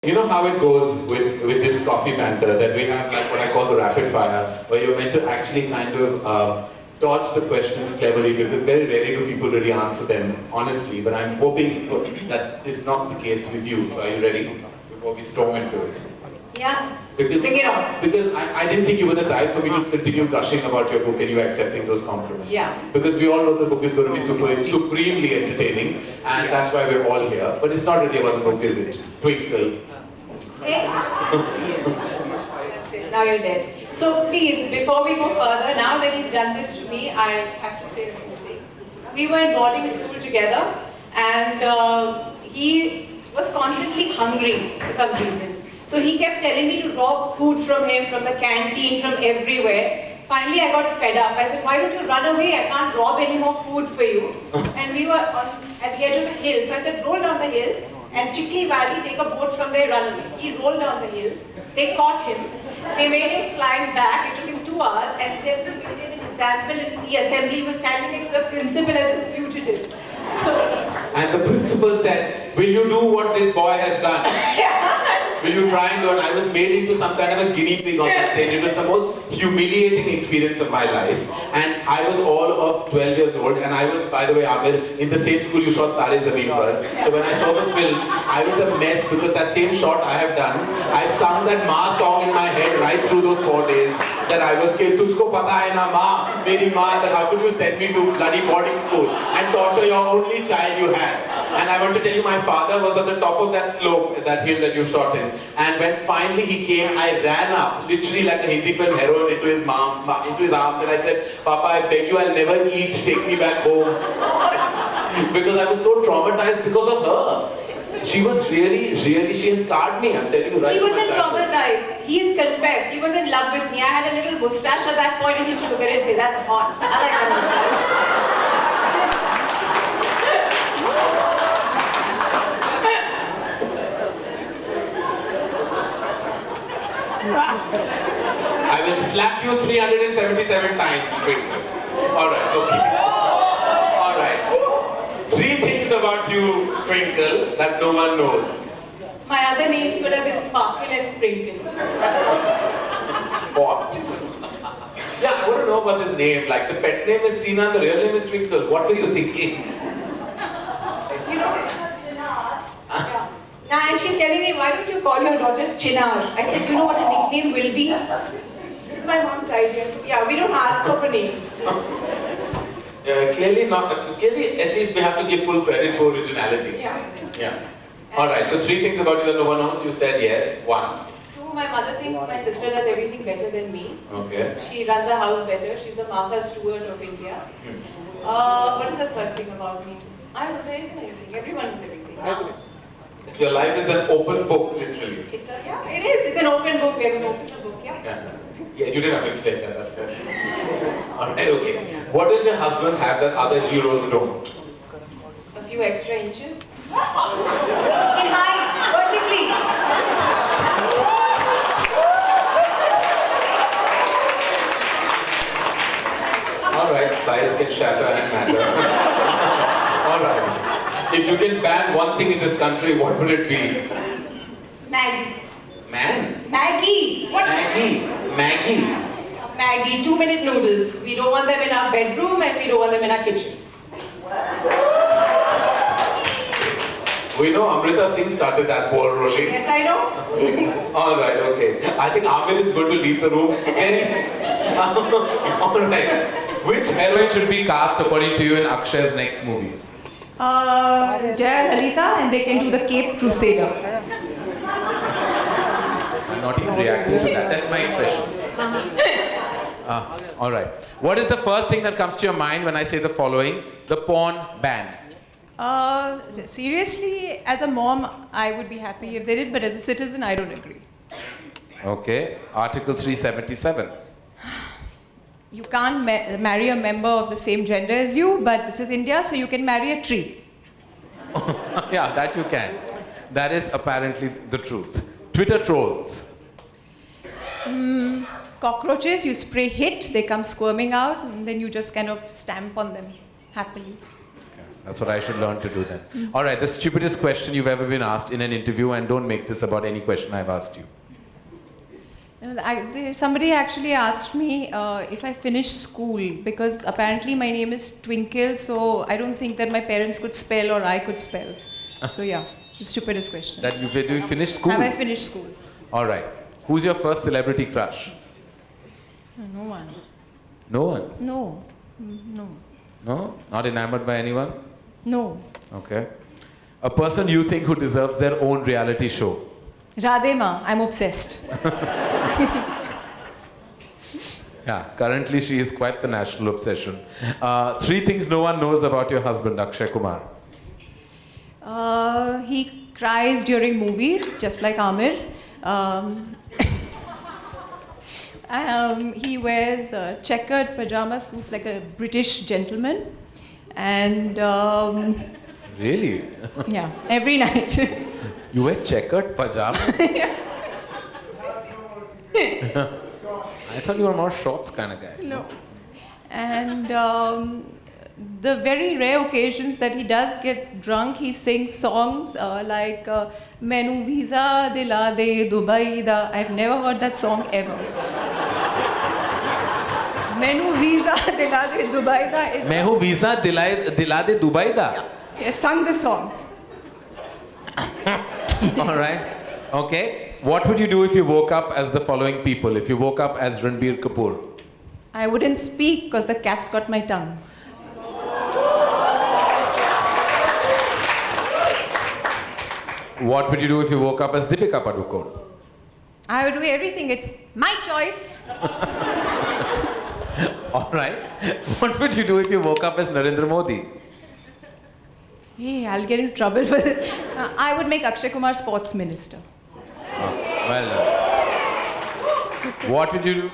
You know how it goes with this coffee banter, that we have like what I call the rapid fire, where you're meant to actually kind of dodge the questions cleverly, because very rarely do people really answer them honestly, but I'm hoping that is not the case with you. So are you ready before we storm into it? Yeah. Because, Bring it on. because I didn't think you were the type for me to continue gushing about your book and you accepting those compliments. Yeah. Because we all know the book is going to be supremely entertaining, and that's why we're all here. But it's not really about the book, is it? Twinkle. Hey. That's it. Now you're dead. So please, before we go further, now that he's done this to me, I have to say a few things. We were in boarding school together, and he was constantly hungry for some reason. So he kept telling me to rob food from him, from the canteen, from everywhere. Finally, I got fed up. I said, why don't you run away? I can't rob any more food for you. And we were at the edge of a hill. So I said, roll down the hill. And Chikli Valley, take a boat from there, run away. He rolled down the hill. They caught him. They made him climb back. It took him 2 hours. And then they made an example in the assembly. He was standing next to the principal as his fugitive. So. And the principal said, will you do what this boy has done? Will you try and do it? I was made into some kind of a guinea pig on that stage. It was the most humiliating experience of my life. And I was all of 12 years old. And I was, by the way, Amir, in the same school you shot Tare Zameen Par. So when I saw the film, I was a mess, because that same shot I have done, I've sung that Ma song in my head right through those 4 days. That I was killed. Tujhko pata hai na Ma, meri Ma, that how could you send me to bloody boarding school and torture your only child you had? And I want to tell you, my father was at the top of that slope, that hill that you shot in. And when finally he came, I ran up, literally like a Hindi film heroine, into his arms, and I said, Papa, I beg you, I'll never eat, take me back home. Because I was so traumatized because of her. She was really, she scarred me, I'm telling you, right? He wasn't traumatized. He's confessed. He was in love with me. I had a little moustache at that point, and he used to look at it and say, that's hot. I like that moustache. I will slap you 377 times, Twinkle. Alright, okay. Alright. 3 things about you, Twinkle, that no one knows. My other names could have been Sparkle and Sprinkle. That's What? Yeah, I want to know about this name. Like, the pet name is Tina and the real name is Twinkle. What were you thinking? You know, yeah. Now, and she's telling me, why don't you call your daughter Chinar? I said, you know what a nickname will be? This is my mom's idea. So, yeah, we don't ask her for names. Clearly not. Clearly, at least we have to give full credit for originality. Yeah. Alright, so 3 things about you that no one knows. You said yes. 1. 2, my mother thinks my sister does everything better than me. Okay. She runs a house better. She's the Martha Stewart of India. What is the 3rd thing about me? I don't know, there isn't anything. Everyone knows everything. Your life is an open book, literally. Yeah, it is. It's an open book. We are going to open the book, yeah. Yeah, you didn't have to explain that. That's fair. Alright, okay. What does your husband have that other heroes don't? A few extra inches. In height, vertically. Alright, size can shatter and matter. Alright. If you can ban one thing in this country, what would it be? Maggie. Maggie. What? Maggie. Maggie, 2-minute noodles. We don't want them in our bedroom and we don't want them in our kitchen. We know Amrita Singh started that ball rolling. Yes, I know. Alright, okay. I think Amir is going to leave the room very soon. Alright. Which heroine should be cast according to you in Akshay's next movie? Jaya Lalita, and they can do the Cape Crusader. I'm not even reacting to that. That's my expression. Alright. What is the first thing that comes to your mind when I say the following? The porn ban. Seriously, as a mom, I would be happy if they did, but as a citizen, I don't agree. Okay. Article 377. You can't marry a member of the same gender as you, but this is India, so you can marry a tree. Yeah, that you can. That is apparently the truth. Twitter trolls. Cockroaches, you spray hit, they come squirming out, and then you just kind of stamp on them happily. Okay. That's what I should learn to do then. All right, the stupidest question you've ever been asked in an interview, and don't make this about any question I've asked you. Somebody actually asked me if I finished school, because apparently my name is Twinkle, so I don't think that my parents could spell or I could spell. So yeah, the stupidest question. That you finished school? Have I finished school? All right. Who's your first celebrity crush? No one. No one? No. No. No? Not enamored by anyone? No. Okay. A person you think who deserves their own reality show? Radhe Ma, I'm obsessed. Yeah, currently she is quite the national obsession. 3 things no one knows about your husband, Akshay Kumar. He cries during movies, just like Amir. He wears checkered pajama suits like a British gentleman. And Really? yeah, every night. You wear checkered pajama? I thought you were more shorts kind of guy. No. And the very rare occasions that he does get drunk, he sings songs like Mainu Visa Dila De Dubai Da. I've never heard that song ever. Mainu Visa Dila De Dubai Da is... Main hu visa dila de Dubai da. Yeah. He has sung the song. All right. Okay. What would you do if you woke up as the following people? If you woke up as Ranbir Kapoor? I wouldn't speak because the cat's got my tongue. What would you do if you woke up as Deepika Padukone? I would do everything. It's my choice. All right. What would you do if you woke up as Narendra Modi? Hey, I'll get in trouble for this. I would make Akshay Kumar sports minister. Well done. What would you do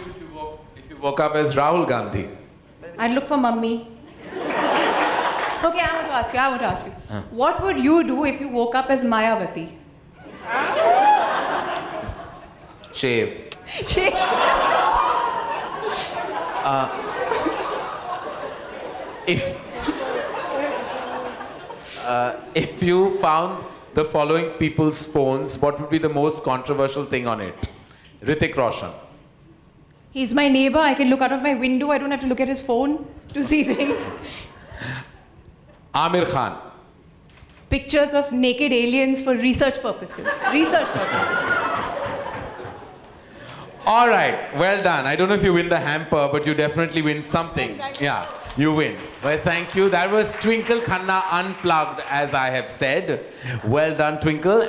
if you woke up as Rahul Gandhi? I'd look for mummy. Okay, I want to ask you. What would you do if you woke up as Mayavati? Shave. If you found the following people's phones, what would be the most controversial thing on it? Hrithik Roshan. He's my neighbor. I can look out of my window. I don't have to look at his phone to see things. Amir Khan. Pictures of naked aliens for research purposes. All right, well done. I don't know if you win the hamper, but you definitely win something. Yeah, you win. Well, thank you. That was Twinkle Khanna Unplugged, as I have said. Well done, Twinkle.